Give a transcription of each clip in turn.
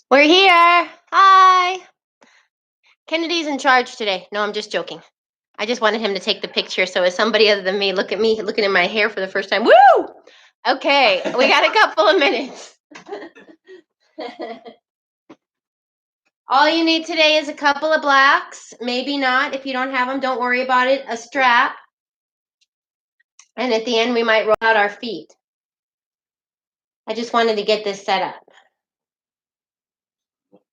We're here. Hi. Kennedy's in charge today. No, I'm just joking. I just wanted him to take the picture so as somebody other than me look at me looking at my hair for the first time. Woo! Okay, we got a couple of minutes. All you need today is a couple of blocks. Maybe not. If you don't have them, don't worry about it. A strap. And at the end, we might roll out our feet. I just wanted to get this set up.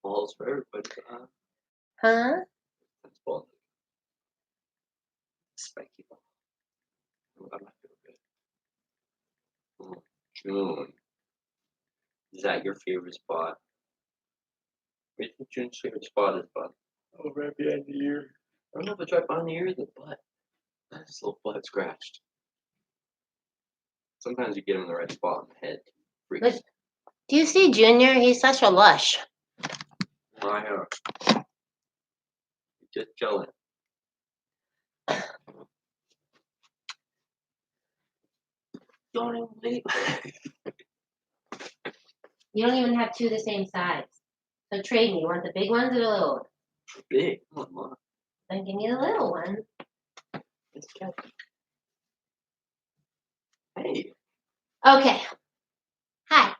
Balls for everybody. Huh? That's ball. Spiky ball. I'm not feeling good. June. Is that your favorite spot? What do you think June's favorite spot is, bud? Oh, right behind the ear. I don't know if it's right behind the ear or the butt. That's a little butt scratched. Sometimes you get him in the right spot on the head. Freaks. Do you see Junior? He's such a lush. My hair. Just chilling. Don't even leave. You don't even have two the same size. So trade me. You want the big ones or the little ones? Big. Come on, Mom. Then give me the little one. It's cat. Hey. Okay. Hi.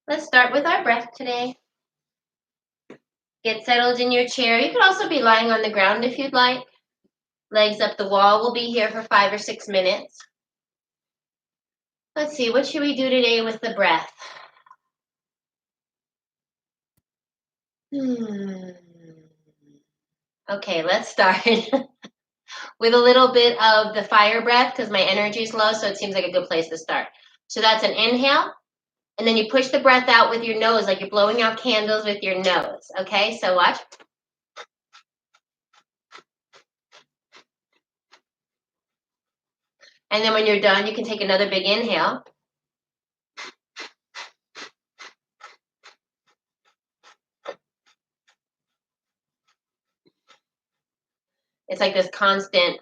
Let's start with our breath today. Get settled in your chair. You could also be lying on the ground if you'd like. Legs up the wall. We'll be here for 5 or 6 minutes. Let's see. What should we do today with the breath? Okay, let's start with a little bit of the fire breath because my energy is low, so it seems like a good place to start. So that's an inhale, and then you push the breath out with your nose like you're blowing out candles with your nose. Okay, so watch. And then when you're done, you can take another big inhale. It's like this constant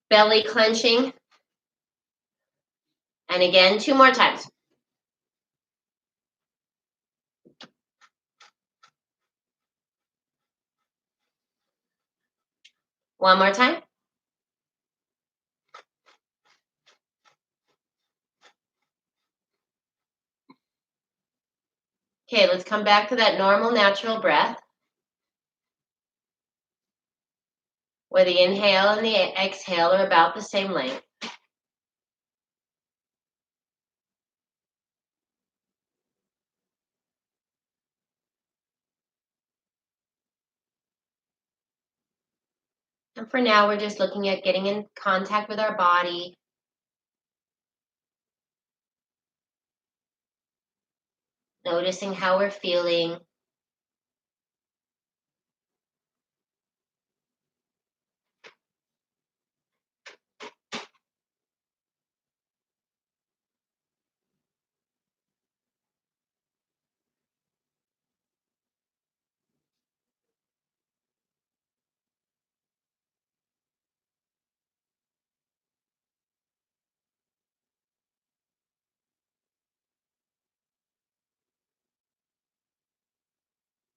belly clenching. And again, 2 more times. One more time. Okay, let's come back to that normal, natural breath, where the inhale and the exhale are about the same length. And for now, we're just looking at getting in contact with our body. Noticing how we're feeling.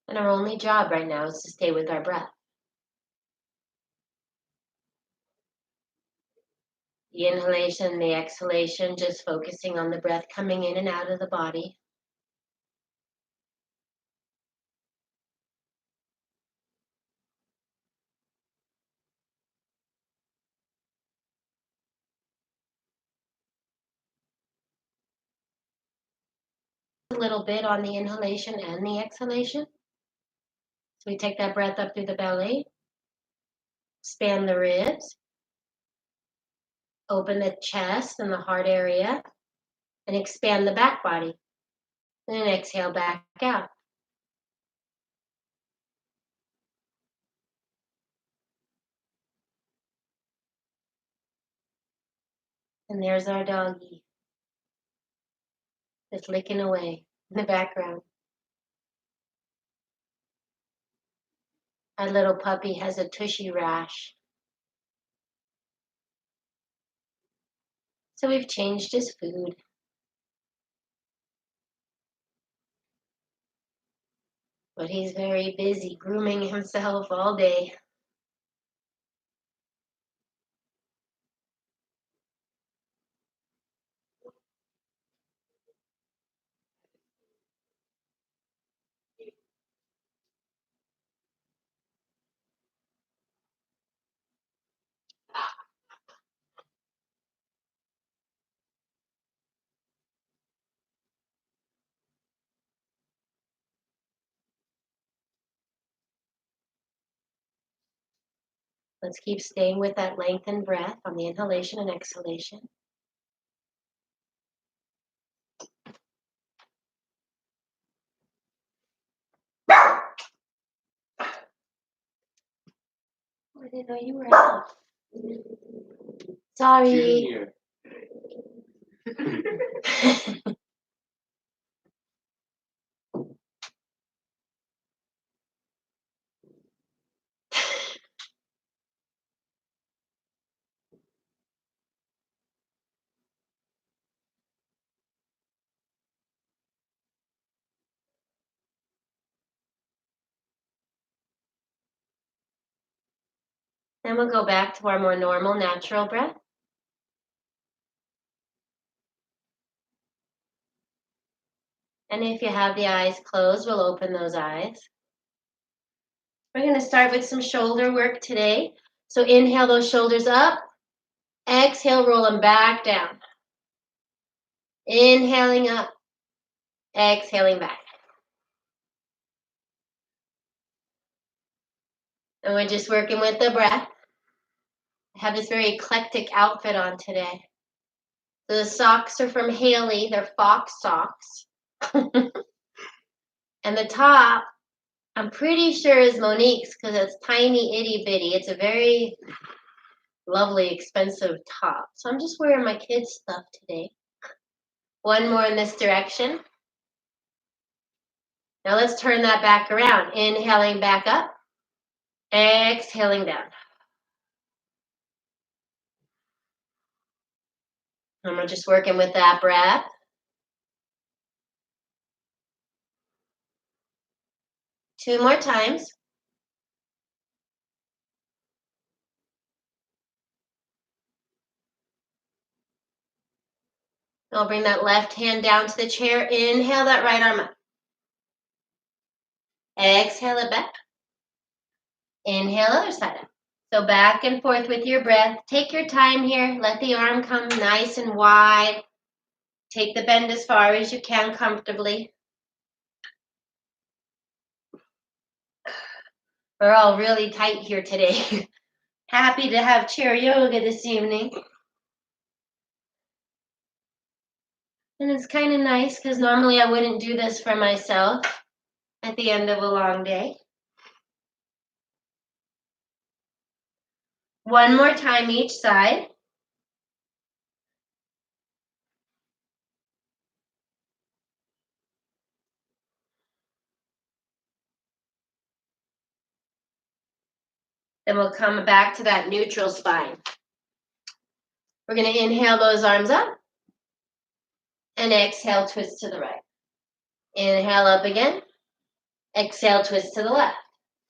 And our only job right now is to stay with our breath. The inhalation, the exhalation, just focusing on the breath coming in and out of the body. A little bit on the inhalation and the exhalation. So we take that breath up through the belly, expand the ribs, open the chest and the heart area, and expand the back body. And then exhale back out. And there's our doggy, just licking away in the background. Our little puppy has a tushy rash. So we've changed his food. But he's very busy grooming himself all day. Let's keep staying with that lengthened breath on the inhalation and exhalation. I didn't know you were out. Sorry. Junior. Then we'll go back to our more normal, natural breath. And if you have the eyes closed, we'll open those eyes. We're going to start with some shoulder work today. So inhale those shoulders up. Exhale, roll them back down. Inhaling up. Exhaling back. And we're just working with the breath. I have this very eclectic outfit on today. So the socks are from Haley. They're fox socks. And the top, I'm pretty sure is Monique's because it's tiny, itty bitty. It's a very lovely, expensive top. So I'm just wearing my kids' stuff today. One more in this direction. Now let's turn that back around. Inhaling back up. Exhaling down. And we're just working with that breath. Two more times. I'll bring that left hand down to the chair. Inhale that right arm up. Exhale it back. Inhale other side up. So back and forth with your breath. Take your time here. Let the arm come nice and wide. Take the bend as far as you can comfortably. We're all really tight here today. Happy to have chair yoga this evening. And it's kind of nice because normally I wouldn't do this for myself at the end of a long day. One more time each side. Then we'll come back to that neutral spine. We're going to inhale those arms up and exhale, twist to the right. Inhale up again. Exhale, twist to the left.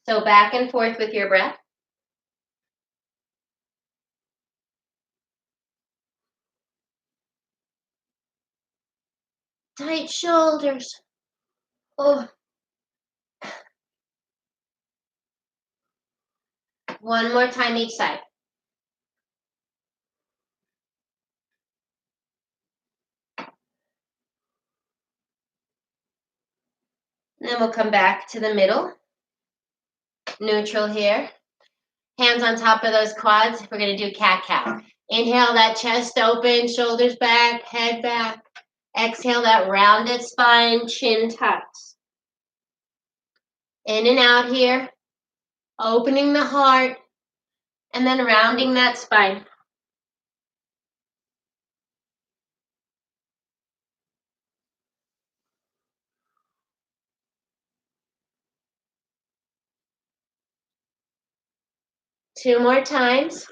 So back and forth with your breath. Tight shoulders. Oh. One more time each side. And then we'll come back to the middle. Neutral here. Hands on top of those quads. We're going to do cat-cow. Inhale that chest open, shoulders back, head back. Exhale that rounded spine, chin tucks. In and out here. Opening the heart. And then rounding that spine. Two more times.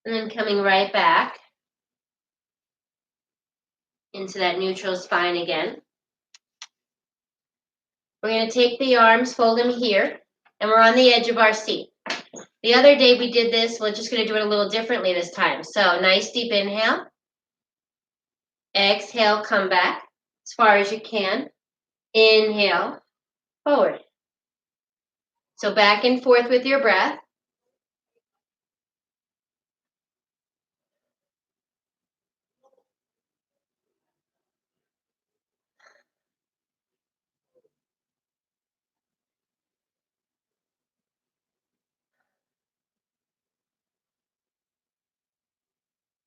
And then coming right back into that neutral spine again. We're going to take the arms, fold them here, and we're on the edge of our seat. The other day we did this, we're just going to do it a little differently this time. So nice deep inhale. Exhale, come back as far as you can. Inhale, forward. So back and forth with your breath.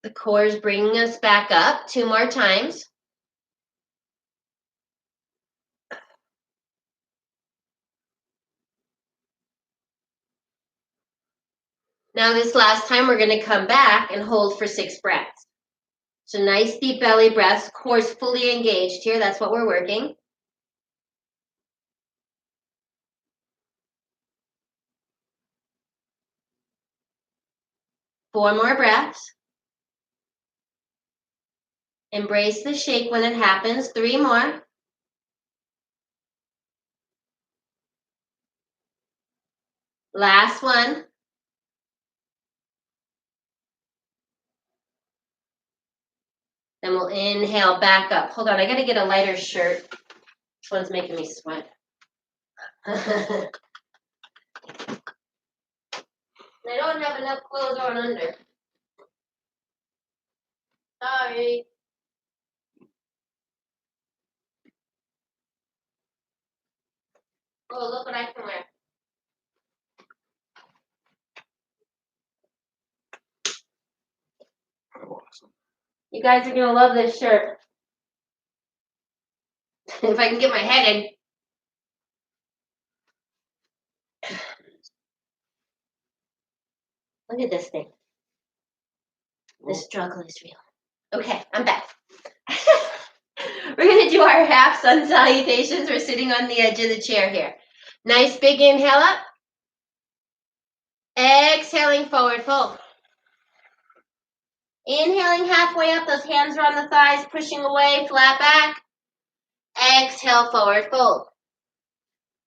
The core is bringing us back up 2 more times. Now this last time we're going to come back and hold for 6 breaths. So nice deep belly breaths, core's fully engaged here. That's what we're working. Four more breaths. Embrace the shake when it happens. 3 more. Last one. Then we'll inhale back up. Hold on, I gotta get a lighter shirt. This one's making me sweat. I don't have enough clothes on under. Sorry. Oh, look what I can wear. Awesome. You guys are gonna love this shirt. If I can get my head in. Look at this thing. The struggle is real. Okay, I'm back. We're going to do our half sun salutations. We're sitting on the edge of the chair here. Nice big inhale up. Exhaling forward fold. Inhaling halfway up. Those hands are on the thighs, pushing away, flat back. Exhale, forward fold.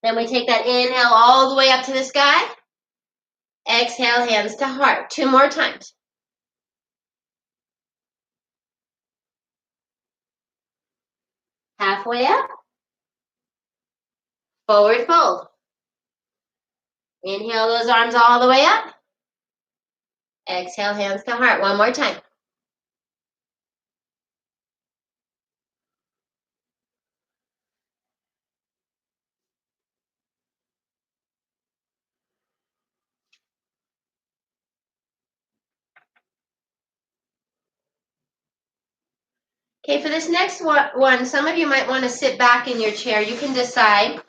Then we take that inhale all the way up to the sky. Exhale, hands to heart. 2 more times. Halfway up. Forward fold. Inhale those arms all the way up. Exhale, hands to heart. 1 more time. Okay, for this next one, some of you might want to sit back in your chair. You can decide.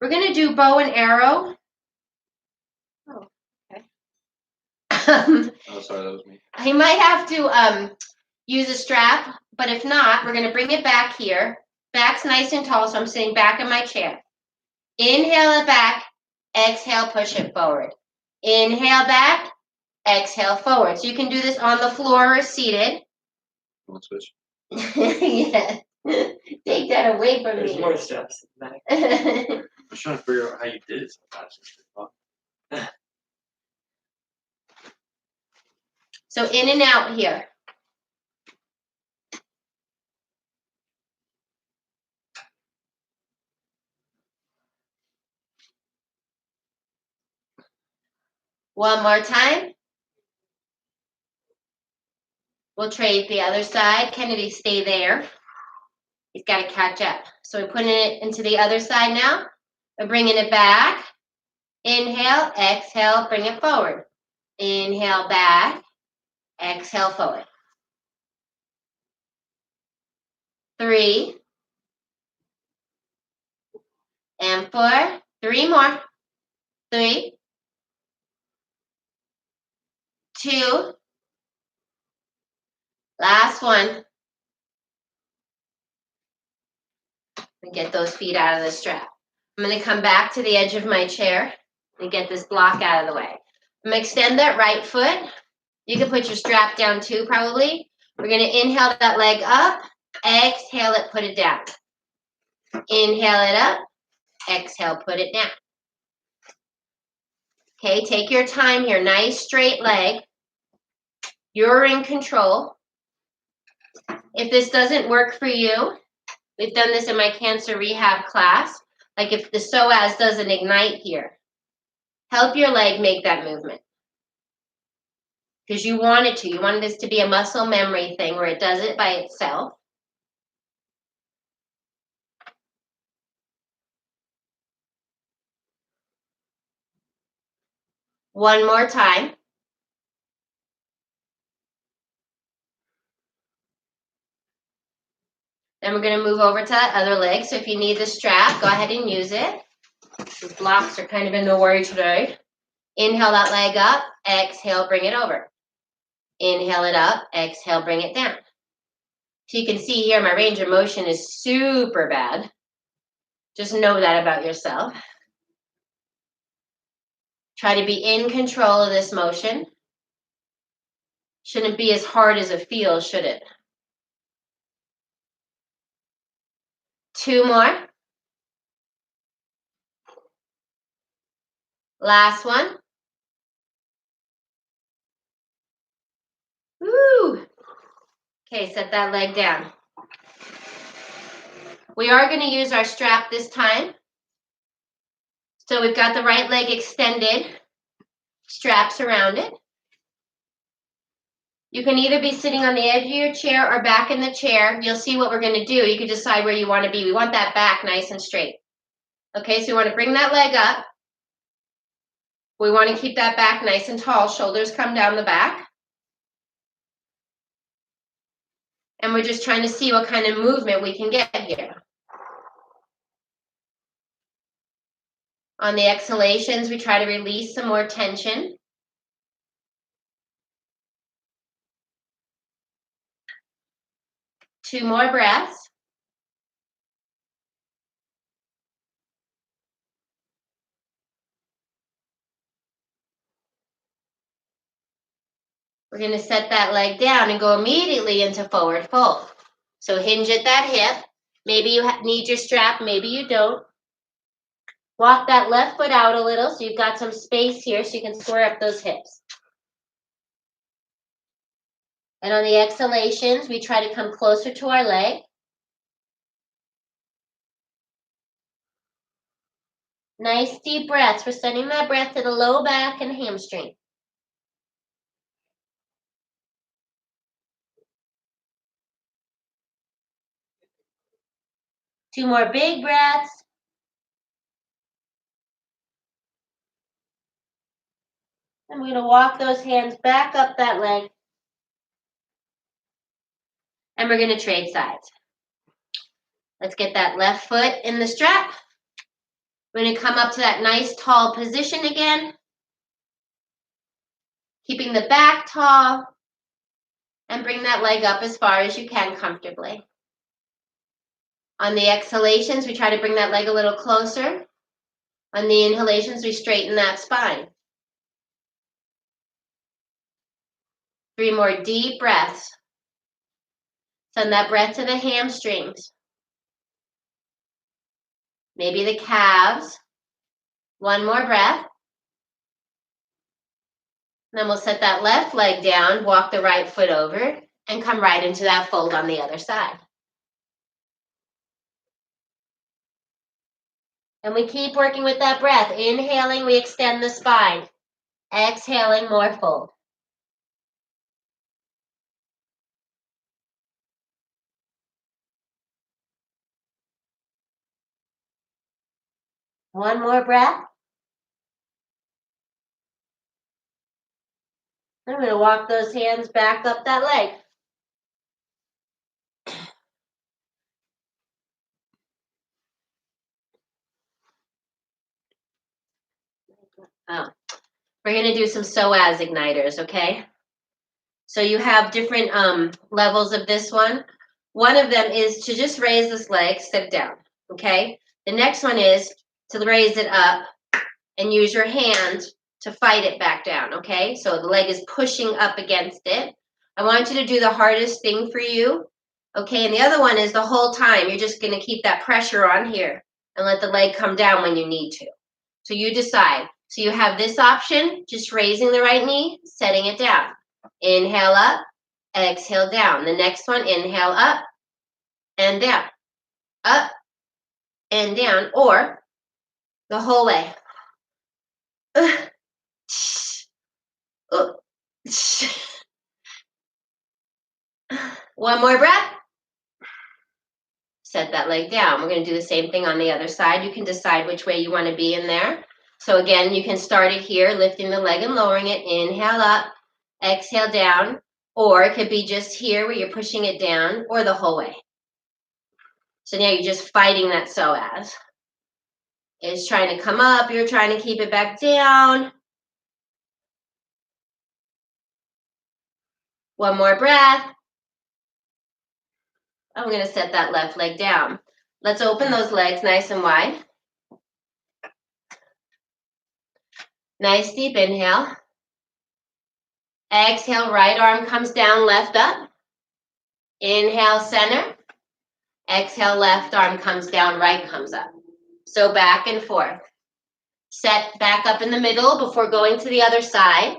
We're going to do bow and arrow. Oh, okay. Oh, sorry, that was me. I might have to use a strap, but if not, we're going to bring it back here. Back's nice and tall, so I'm sitting back in my chair. Inhale it back. Exhale, push it forward. Inhale back. Exhale forward. So you can do this on the floor or seated. Want to switch? Yeah. Take that away from There's me. more steps back. I was trying to figure out how you did it so fast. So in and out here. One more time. We'll trade the other side. Kennedy, stay there. He's got to catch up. So we're putting it into the other side now. We're bringing it back. Inhale, exhale, bring it forward. Inhale back, exhale forward. 3 and 4. 3 more. 3, 2. Last one. And get those feet out of the strap. I'm going to come back to the edge of my chair and get this block out of the way. I'm going to extend that right foot. You can put your strap down too, probably. We're going to inhale that leg up, exhale it, put it down. Inhale it up, exhale, put it down. Okay, take your time here. Nice straight leg. You're in control. If this doesn't work for you, we've done this in my cancer rehab class. Like if the psoas doesn't ignite here, help your leg make that movement. Because you want it to. You want this to be a muscle memory thing where it does it by itself. One more time. Then we're going to move over to that other leg. So if you need the strap, go ahead and use it. These blocks are kind of in the way today. Inhale that leg up, exhale, bring it over. Inhale it up, exhale, bring it down. So you can see here my range of motion is super bad. Just know that about yourself. Try to be in control of this motion. Shouldn't be as hard as it feels, should it? 2 more. Last one. Woo! Okay, set that leg down. We are going to use our strap this time. So we've got the right leg extended, straps around it. You can either be sitting on the edge of your chair or back in the chair. You'll see what we're going to do. You can decide where you want to be. We want that back nice and straight. Okay, so we want to bring that leg up. We want to keep that back nice and tall. Shoulders come down the back. And we're just trying to see what kind of movement we can get here. On the exhalations, we try to release some more tension. Two more breaths. We're going to set that leg down and go immediately into forward fold. So hinge at that hip. Maybe you need your strap, maybe you don't. Walk that left foot out a little so you've got some space here so you can square up those hips. And on the exhalations, we try to come closer to our leg. Nice deep breaths. We're sending that breath to the low back and hamstring. Two more big breaths. And we're going to walk those hands back up that leg. And we're going to trade sides. Let's get that left foot in the strap. We're going to come up to that nice tall position again. Keeping the back tall. And bring that leg up as far as you can comfortably. On the exhalations, we try to bring that leg a little closer. On the inhalations, we straighten that spine. 3 more deep breaths. Send that breath to the hamstrings. Maybe the calves. 1 more breath. Then we'll set that left leg down, walk the right foot over, and come right into that fold on the other side. And we keep working with that breath. Inhaling, we extend the spine. Exhaling, more fold. One more breath. I'm going to walk those hands back up that leg. We're going to do some psoas igniters, okay? So you have different levels of this one. One of them is to just raise this leg, sit down, okay? The next one is to raise it up and use your hand to fight it back down, okay? So the leg is pushing up against it. I want you to do the hardest thing for you, okay? And the other one is the whole time, you're just gonna keep that pressure on here and let the leg come down when you need to. So you decide. So you have this option, just raising the right knee, setting it down. Inhale up, exhale down. The next one, inhale up and down, up and down, or the whole way. One more breath. Set that leg down. We're going to do the same thing on the other side. You can decide which way you want to be in there. So again, you can start it here, lifting the leg and lowering it. Inhale up, exhale down, or it could be just here where you're pushing it down, or the whole way. So now you're just fighting that psoas. It's trying to come up, you're trying to keep it back down. One more breath. I'm going to set that left leg down. Let's open those legs nice and wide. Nice deep inhale. Exhale, right arm comes down, left up. Inhale, center. Exhale, left arm comes down, right comes up. So back and forth. Set back up in the middle before going to the other side.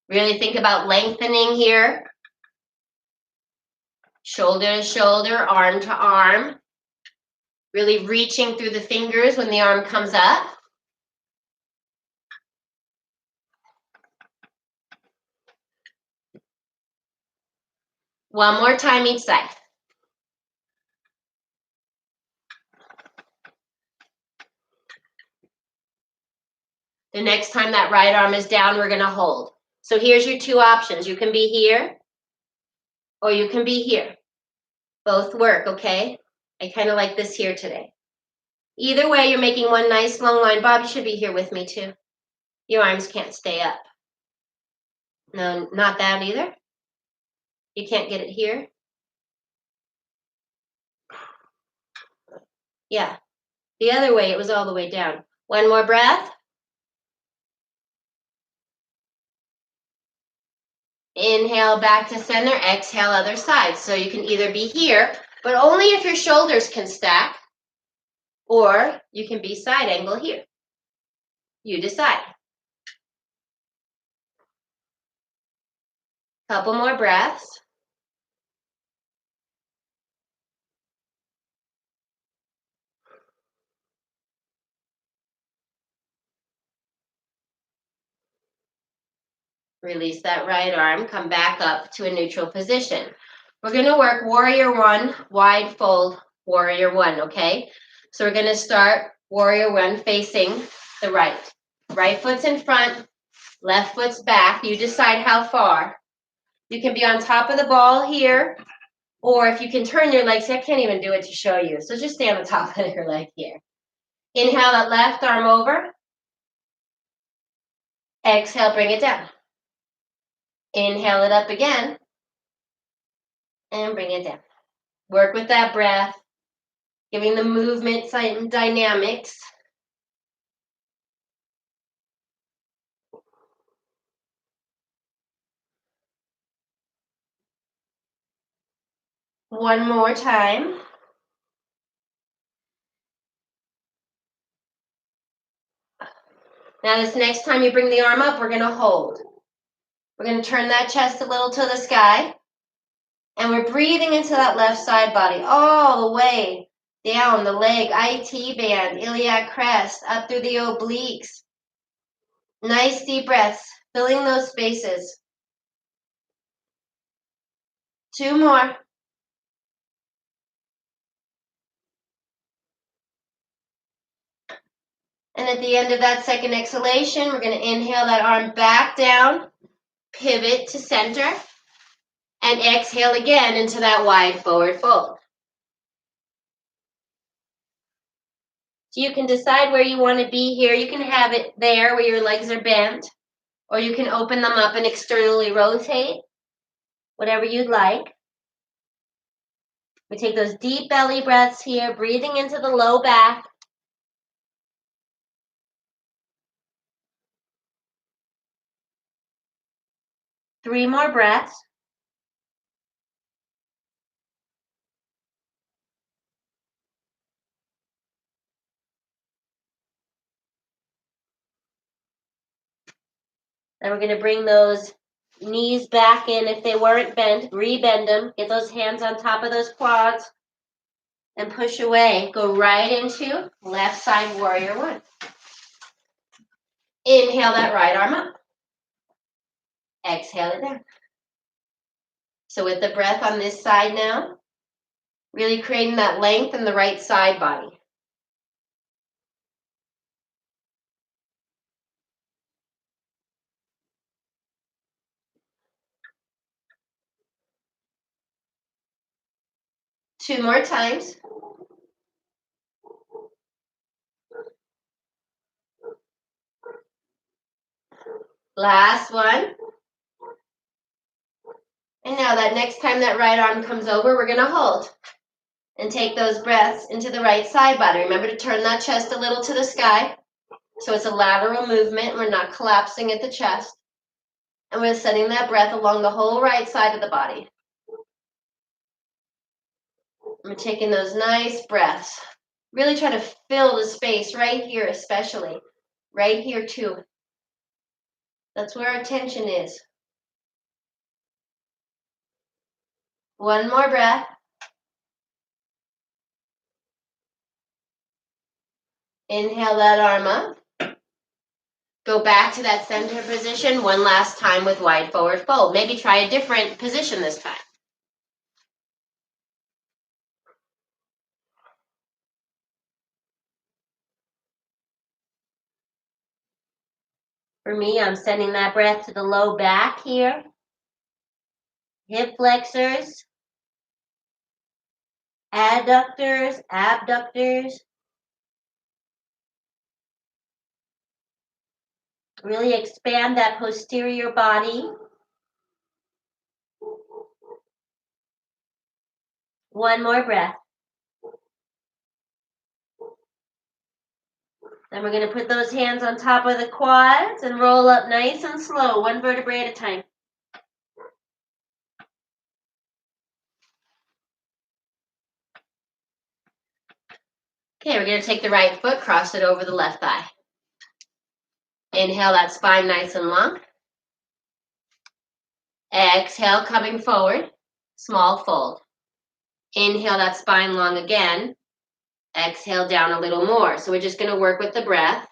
Really think about lengthening here. Shoulder to shoulder, arm to arm. Really reaching through the fingers when the arm comes up. One more time each side. The next time that right arm is down, we're going to hold. So here's your two options. You can be here or you can be here. Both work, okay? I kind of like this here today. Either way, you're making one nice long line. Bob, you should be here with me too. Your arms can't stay up. No, not that either. You can't get it here. Yeah. The other way, it was all the way down. One more breath. Inhale back to center, exhale other side. So you can either be here, but only if your shoulders can stack, or you can be side angle here. You decide. Couple more breaths. Release that right arm, come back up to a neutral position. We're going to work warrior one, wide fold, warrior one, okay? So we're going to start warrior one facing the right. Right foot's in front, left foot's back. You decide how far. You can be on top of the ball here, or if you can turn your legs, I can't even do it to show you. So just stay on the top of your leg here. Inhale that left arm over. Exhale, bring it down. Inhale it up again. And bring it down. Work with that breath, giving the movement some dynamics. One more time. Now this next time you bring the arm up, we're going to hold. We're going to turn that chest a little to the sky. And we're breathing into that left side body all the way down the leg, IT band, iliac crest, up through the obliques. Nice deep breaths, filling those spaces. Two more. And at the end of that second exhalation, we're going to inhale that arm back down, pivot to center, and exhale again into that wide forward fold. So you can decide where you want to be here. You can have it there where your legs are bent, or you can open them up and externally rotate, whatever you'd like. We take those deep belly breaths here, breathing into the low back. Three more breaths. Then we're going to bring those knees back in if they weren't bent, rebend them, get those hands on top of those quads, and push away. Go right into left side warrior one. Inhale that right arm up. Exhale it down. So with the breath on this side now, really creating that length in the right side body. Two more times. Last one. And now that next time that right arm comes over, we're going to hold and take those breaths into the right side body. Remember to turn that chest a little to the sky. So it's a lateral movement. We're not collapsing at the chest. And we're sending that breath along the whole right side of the body. We're taking those nice breaths. Really try to fill the space right here, especially. Right here, too. That's where our attention is. One more breath. Inhale that arm up. Go back to that center position one last time with wide forward fold. Maybe try a different position this time. For me, I'm sending that breath to the low back here. Hip flexors, adductors, abductors. Really expand that posterior body. One more breath. Then we're going to put those hands on top of the quads and roll up nice and slow, one vertebrae at a time. Okay, we're going to take the right foot, cross it over the left thigh. Inhale that spine nice and long. Exhale, coming forward, small fold. Inhale that spine long again. Exhale down a little more. So we're just going to work with the breath,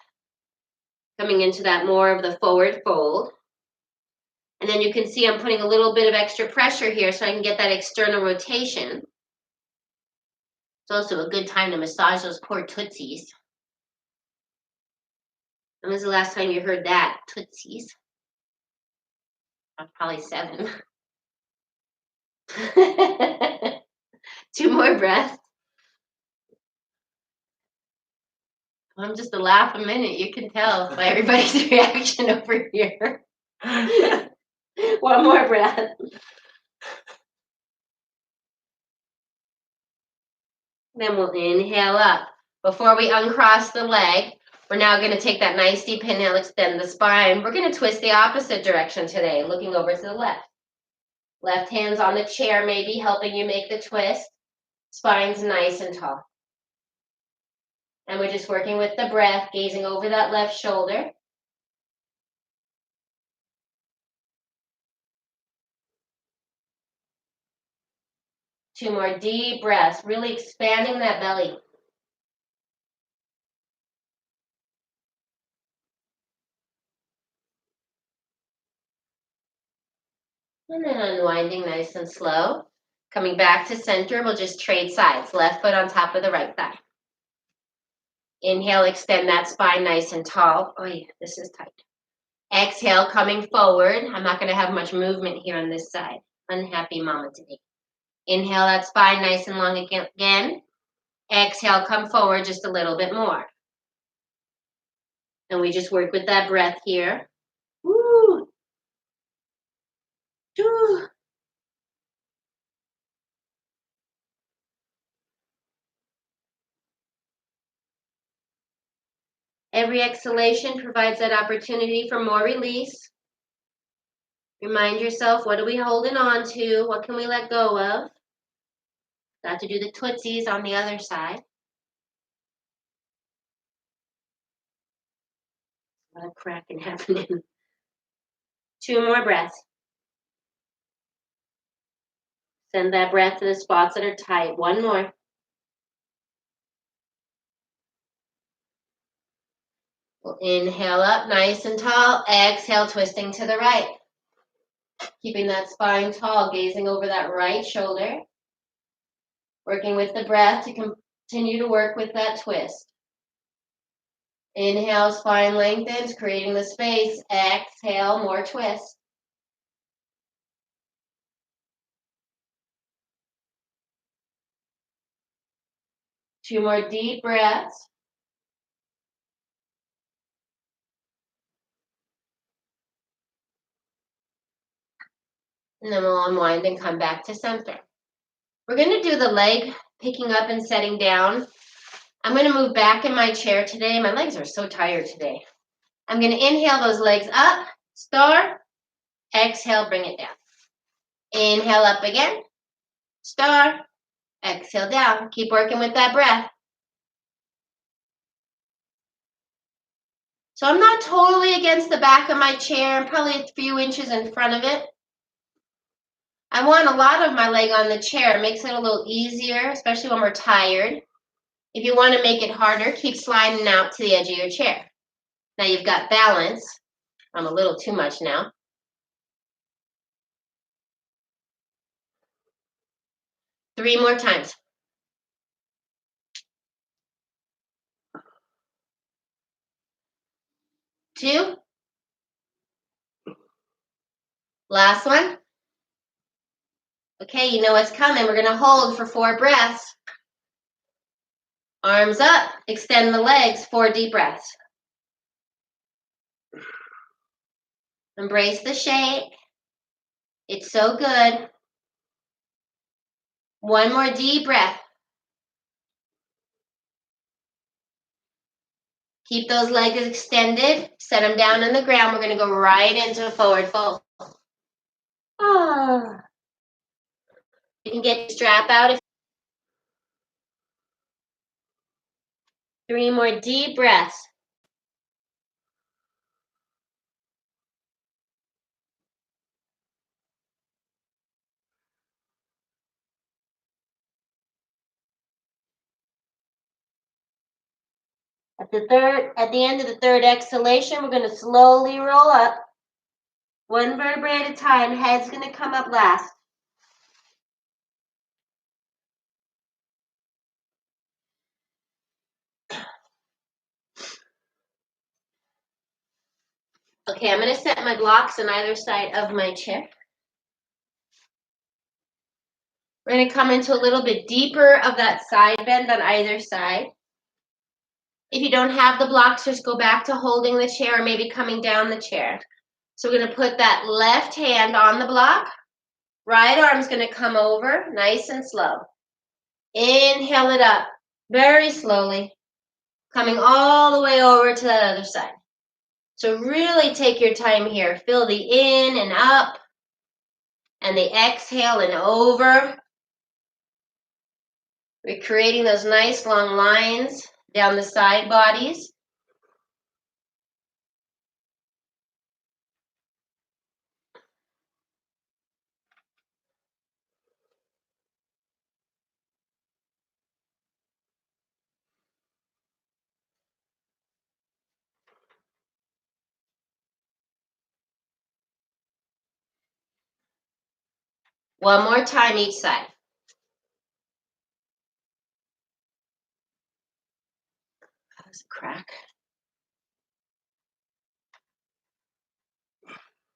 coming into that more of the forward fold. And then you can see I'm putting a little bit of extra pressure here so I can get that external rotation. It's also a good time to massage those poor tootsies. When was the last time you heard that? Tootsies. Probably 7. 2 more breaths. I'm just a laugh a minute. You can tell by everybody's reaction over here. One more breath. Then we'll inhale up. Before we uncross the leg, we're now going to take that nice deep inhale, extend the spine. We're going to twist the opposite direction today, looking over to the left. Left hand's on the chair, maybe helping you make the twist. Spine's nice and tall. And we're just working with the breath, gazing over that left shoulder. Two more deep breaths, really expanding that belly. And then unwinding nice and slow. Coming back to center, we'll just trade sides. Left foot on top of the right thigh. Inhale, extend that spine nice and tall. Oh, yeah, this is tight. Exhale, coming forward. I'm not going to have much movement here on this side. Unhappy mama today. Inhale that spine nice and long again. Exhale, come forward just a little bit more. And we just work with that breath here. Woo. Woo. Every exhalation provides that opportunity for more release. Remind yourself, what are we holding on to? What can we let go of? Got to do the tootsies on the other side. A lot of cracking happening. 2 more breaths. Send that breath to the spots that are tight. 1 more. We'll inhale up nice and tall. Exhale, twisting to the right. Keeping that spine tall, gazing over that right shoulder. Working with the breath to continue to work with that twist. Inhale, spine lengthens, creating the space. Exhale, more twist. Two more deep breaths. And then we'll unwind and come back to center. We're going to do the leg picking up and setting down. I'm going to move back in my chair today. My legs are so tired today. I'm going to inhale those legs up, star. Exhale, bring it down. Inhale up again, star. Exhale down. Keep working with that breath. So I'm not totally against the back of my chair. I'm probably a few inches in front of it. I want a lot of my leg on the chair. It makes it a little easier, especially when we're tired. If you want to make it harder, keep sliding out to the edge of your chair. Now you've got balance. I'm a little too much now. Three more times. Two. Last one. Okay, you know what's coming. We're going to hold for 4 breaths. Arms up. Extend the legs. 4 deep breaths. Embrace the shake. It's so good. 1 more deep breath. Keep those legs extended. Set them down on the ground. We're going to go right into a forward fold. Ah. You can get your strap out. 3 more deep breaths. At the end of the third exhalation, we're going to slowly roll up. 1 vertebrae at a time. Head's going to come up last. Okay, I'm going to set my blocks on either side of my chair. We're going to come into a little bit deeper of that side bend on either side. If you don't have the blocks, just go back to holding the chair or maybe coming down the chair. So we're going to put that left hand on the block. Right arm's going to come over, nice and slow. Inhale it up, very slowly, coming all the way over to that other side. So really take your time here. Feel the in and up and the exhale and over. We're creating those nice long lines down the side bodies. One more time each side. That was a crack.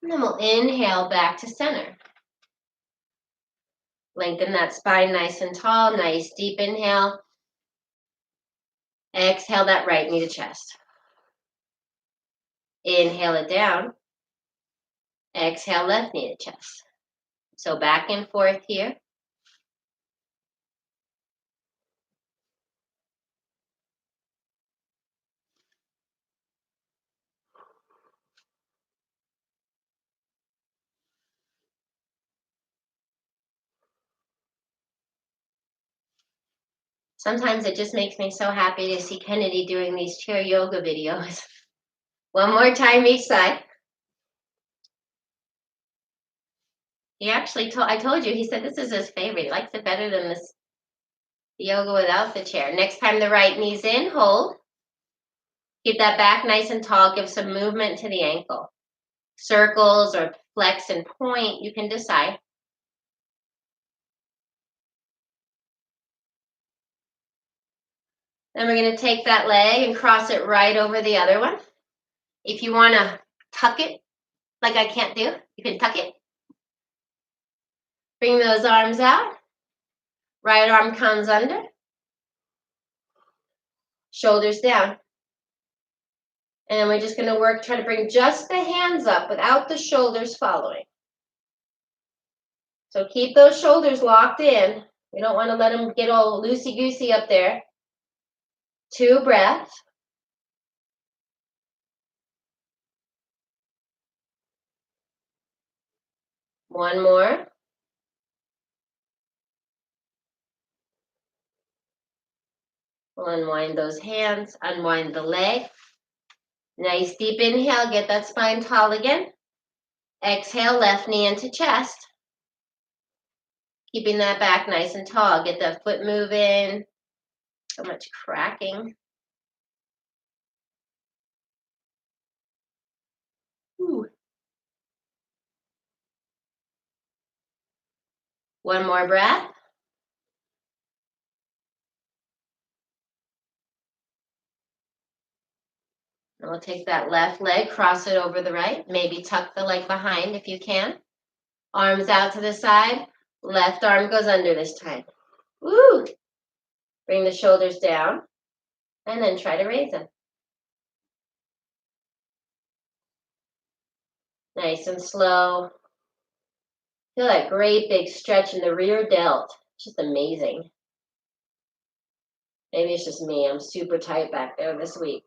And then we'll inhale back to center. Lengthen that spine nice and tall, nice deep inhale. Exhale that right knee to chest. Inhale it down. Exhale left knee to chest. So back and forth here. Sometimes it just makes me so happy to see Kennedy doing these chair yoga videos. One more time each side. He actually I told you, he said this is his favorite. He likes it better than this yoga without the chair. Next time the right knee's in, hold. Keep that back nice and tall. Give some movement to the ankle. Circles or flex and point, you can decide. Then we're going to take that leg and cross it right over the other one. If you want to tuck it, like I can't do, you can tuck it. Bring those arms out. Right arm comes under. Shoulders down. And then we're just going to work, try to bring just the hands up without the shoulders following. So keep those shoulders locked in. We don't want to let them get all loosey-goosey up there. 2 breaths. One more. We'll unwind those hands, unwind the leg. Nice deep inhale, get that spine tall again. Exhale, left knee into chest. Keeping that back nice and tall. Get that foot moving. So much cracking. Ooh. One more breath. And we'll take that left leg, cross it over the right. Maybe tuck the leg behind if you can. Arms out to the side. Left arm goes under this time. Woo! Bring the shoulders down. And then try to raise them. Nice and slow. Feel that great big stretch in the rear delt. Just amazing. Maybe it's just me. I'm super tight back there this week.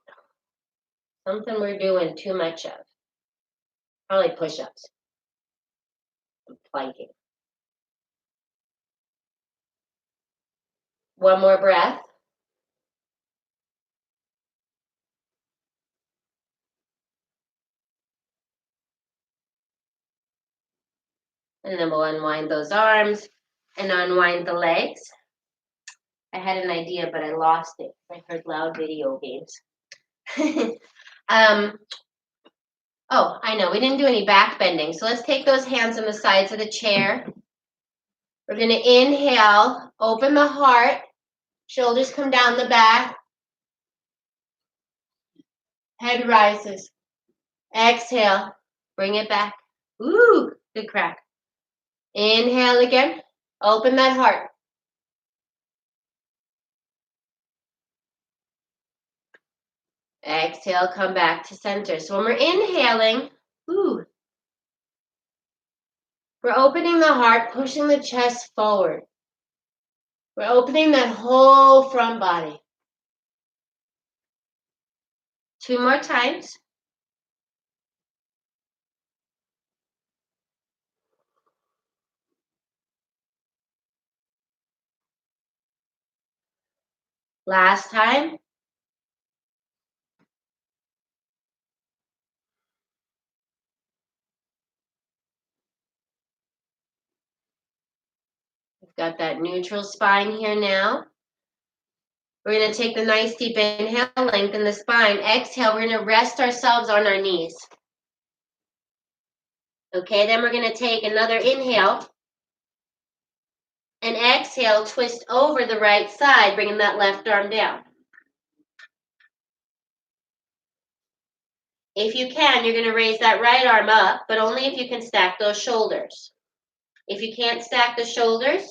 Something we're doing too much of. Probably push-ups. And planking. One more breath. And then we'll unwind those arms and unwind the legs. I had an idea, but I lost it. I heard loud video games. Oh, I know. We didn't do any back bending. So let's take those hands on the sides of the chair. We're going to inhale, open the heart. Shoulders come down the back. Head rises. Exhale. Bring it back. Ooh, good crack. Inhale again. Open that heart. Exhale, come back to center. So when we're inhaling, ooh, we're opening the heart, pushing the chest forward. We're opening that whole front body. 2 more times. Last time. We've got that neutral spine here now. We're going to take the nice deep inhale, lengthen the spine. Exhale, we're going to rest ourselves on our knees. Okay, then we're going to take another inhale. And exhale, twist over the right side, bringing that left arm down. If you can, you're going to raise that right arm up, but only if you can stack those shoulders. If you can't stack the shoulders,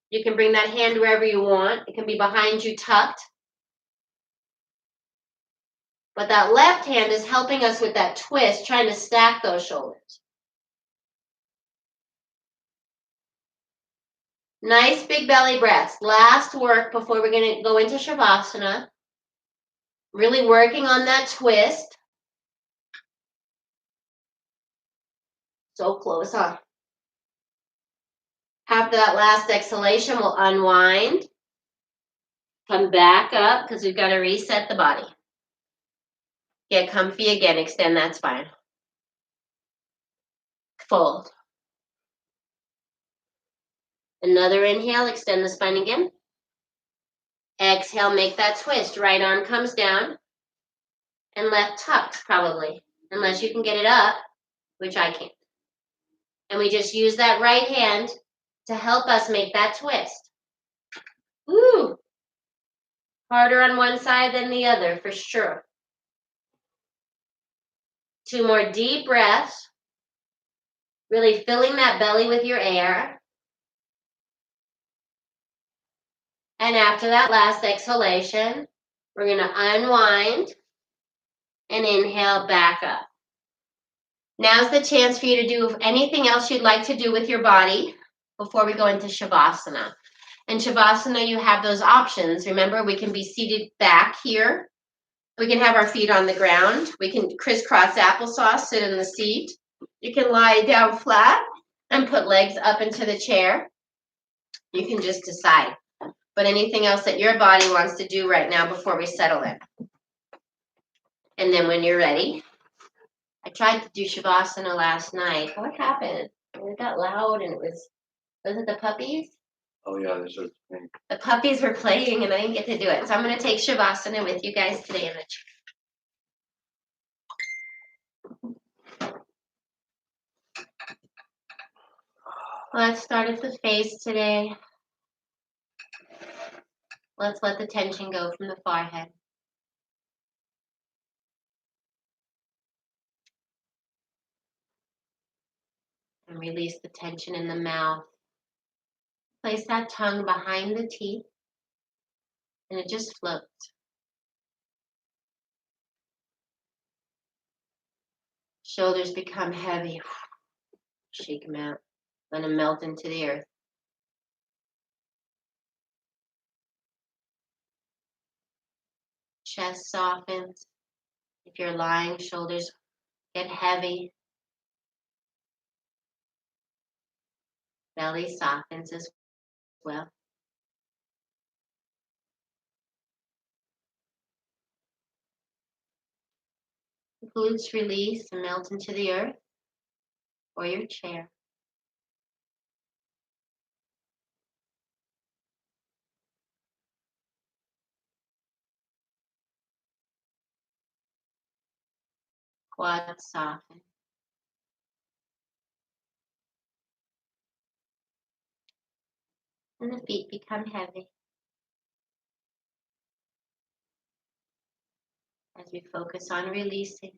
you can bring that hand wherever you want. It can be behind you tucked. But that left hand is helping us with that twist, trying to stack those shoulders. Nice big belly breaths. Last work before we're going to go into Shavasana. Really working on that twist. So close, huh? After that last exhalation, we'll unwind. Come back up because we've got to reset the body. Get comfy again, extend that spine. Fold. Another inhale, extend the spine again. Exhale, make that twist. Right arm comes down and left tucked probably, unless you can get it up, which I can't. And we just use that right hand to help us make that twist. Woo! Harder on one side than the other, for sure. 2 more deep breaths. Really filling that belly with your air. And after that last exhalation, we're going to unwind and inhale back up. Now's the chance for you to do anything else you'd like to do with your body before we go into Shavasana. In Shavasana, you have those options. Remember, we can be seated back here. We can have our feet on the ground. We can crisscross applesauce, sit in the seat. You can lie down flat and put legs up into the chair. You can just decide. But anything else that your body wants to do right now before we settle in. And then when you're ready, I tried to do Shavasana last night. What happened? It got loud and was it the puppies? Oh yeah, there's a thing. The puppies were playing and I didn't get to do it. So I'm going to take Shavasana with you guys today in the chair. Let's start at the face today. Let's let the tension go from the forehead. And release the tension in the mouth. Place that tongue behind the teeth. And it just floats. Shoulders become heavy. Shake them out. Let them melt into the earth. Chest softens. If you're lying, shoulders get heavy. Belly softens as well. Glutes release and melt into the earth or your chair. Quads soften. And the feet become heavy as we focus on releasing.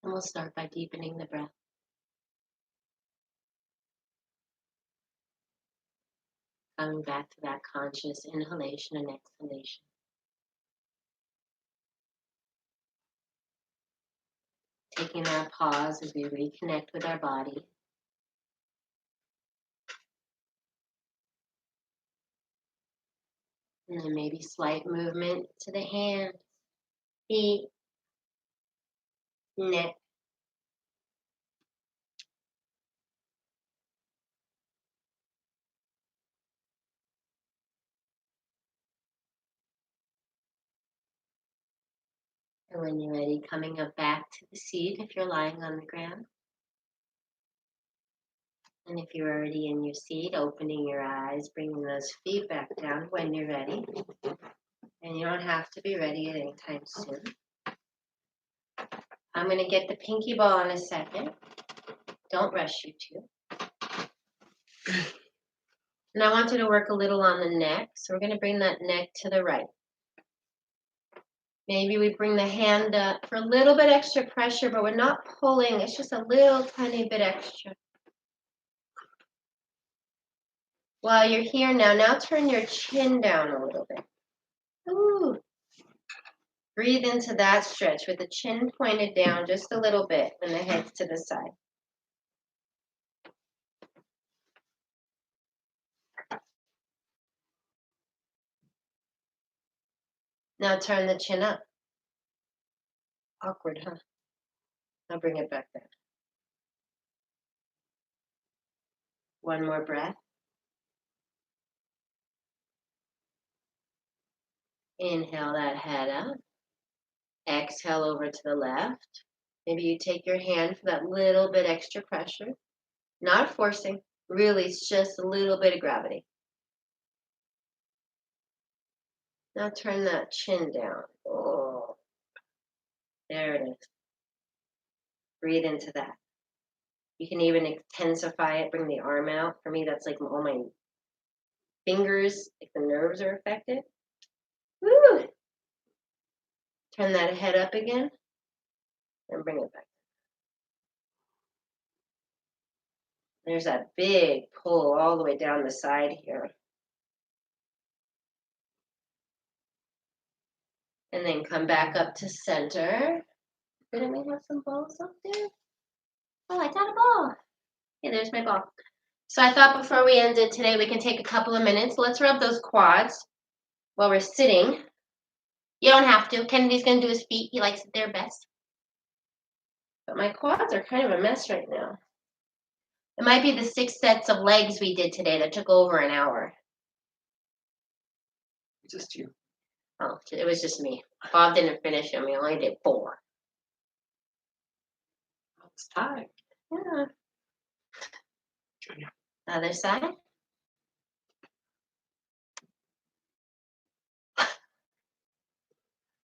And we'll start by deepening the breath. Coming back to that conscious inhalation and exhalation. Taking our pause as we reconnect with our body. And then maybe slight movement to the hands, feet, neck. And when you're ready, coming up back to the seat if you're lying on the ground. And if you're already in your seat, opening your eyes, bringing those feet back down when you're ready. And you don't have to be ready at any time soon. I'm going to get the pinky ball in a second. Don't rush, you two. And I want you to work a little on the neck. So we're going to bring that neck to the right. Maybe we bring the hand up for a little bit extra pressure, but we're not pulling. It's just a little tiny bit extra. While you're here now turn your chin down a little bit. Ooh. Breathe into that stretch with the chin pointed down just a little bit and the head's to the side. Now turn the chin up. Awkward, huh? Now bring it back down. One more breath. Inhale that head up. Exhale over to the left. Maybe you take your hand for that little bit extra pressure. Not forcing. Really, it's just a little bit of gravity. Now turn that chin down. Oh, there it is. Breathe into that. You can even intensify it, bring the arm out. For me, that's like all my fingers, if the nerves are affected. Woo! Turn that head up again and bring it back. There's that big pull all the way down the side here. And then come back up to center. Didn't we have some balls up there? Oh, I got a ball. Yeah, there's my ball. So I thought before we ended today, we can take a couple of minutes. Let's rub those quads while we're sitting. You don't have to. Kennedy's going to do his feet. He likes it there best. But my quads are kind of a mess right now. It might be the 6 sets of legs we did today that took over an hour. Just you. Oh, it was just me. Bob didn't finish them. We only did 4. It's time. Yeah. Junior. Other side.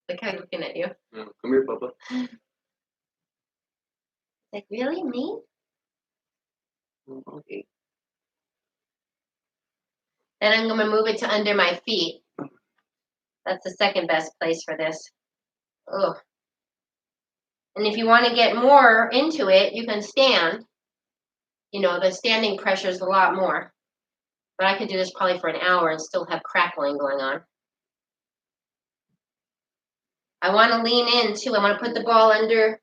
Look how I'm looking at you. Come here, Bubba. Like, really? Me? Okay. Then I'm going to move it to under my feet. That's the second best place for this. Ugh. And if you want to get more into it, you can stand. You know, the standing pressure is a lot more. But I could do this probably for an hour and still have crackling going on. I want to lean in too. I want to put the ball under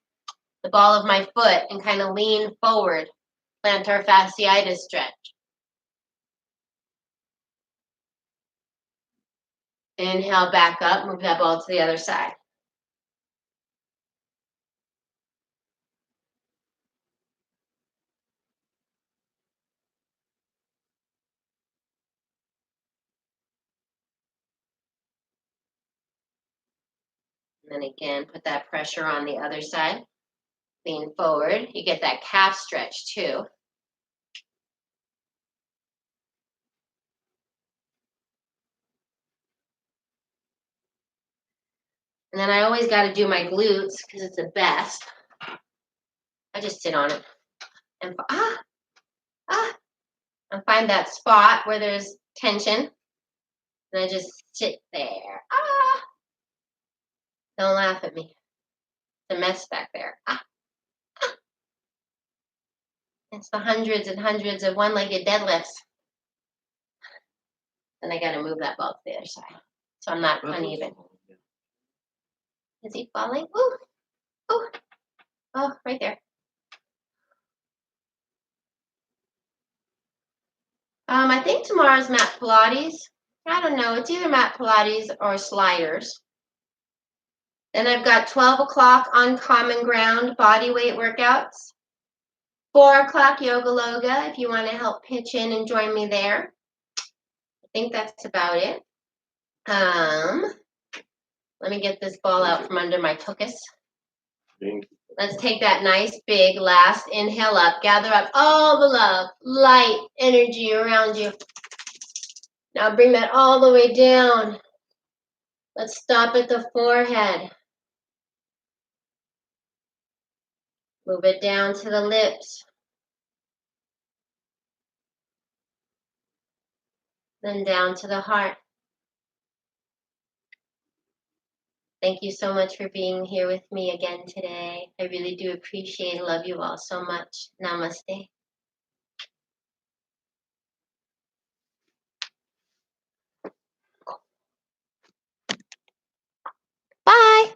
the ball of my foot and kind of lean forward. Plantar fasciitis stretch. Inhale back up, move that ball to the other side. And then again, put that pressure on the other side. Lean forward. You get that calf stretch too. And then I always got to do my glutes because it's the best. I just sit on it and and find that spot where there's tension. And I just sit there. Don't laugh at me. It's a mess back there. It's the hundreds and hundreds of one-legged deadlifts. And I gotta move that ball to the other side, so I'm not uneven. Is he falling? Ooh, ooh, oh, right there. I think tomorrow's mat Pilates. I don't know. It's either mat Pilates or sliders. Then I've got 12 o'clock on Common Ground body weight workouts. 4 o'clock yoga loga if you want to help pitch in and join me there. I think that's about it. Let me get this ball out from under my tuchus. Let's take that nice big last inhale up. Gather up all the love, light, energy around you. Now bring that all the way down. Let's stop at the forehead. Move it down to the lips. Then down to the heart. Thank you so much for being here with me again today. I really do appreciate and love you all so much. Namaste. Bye.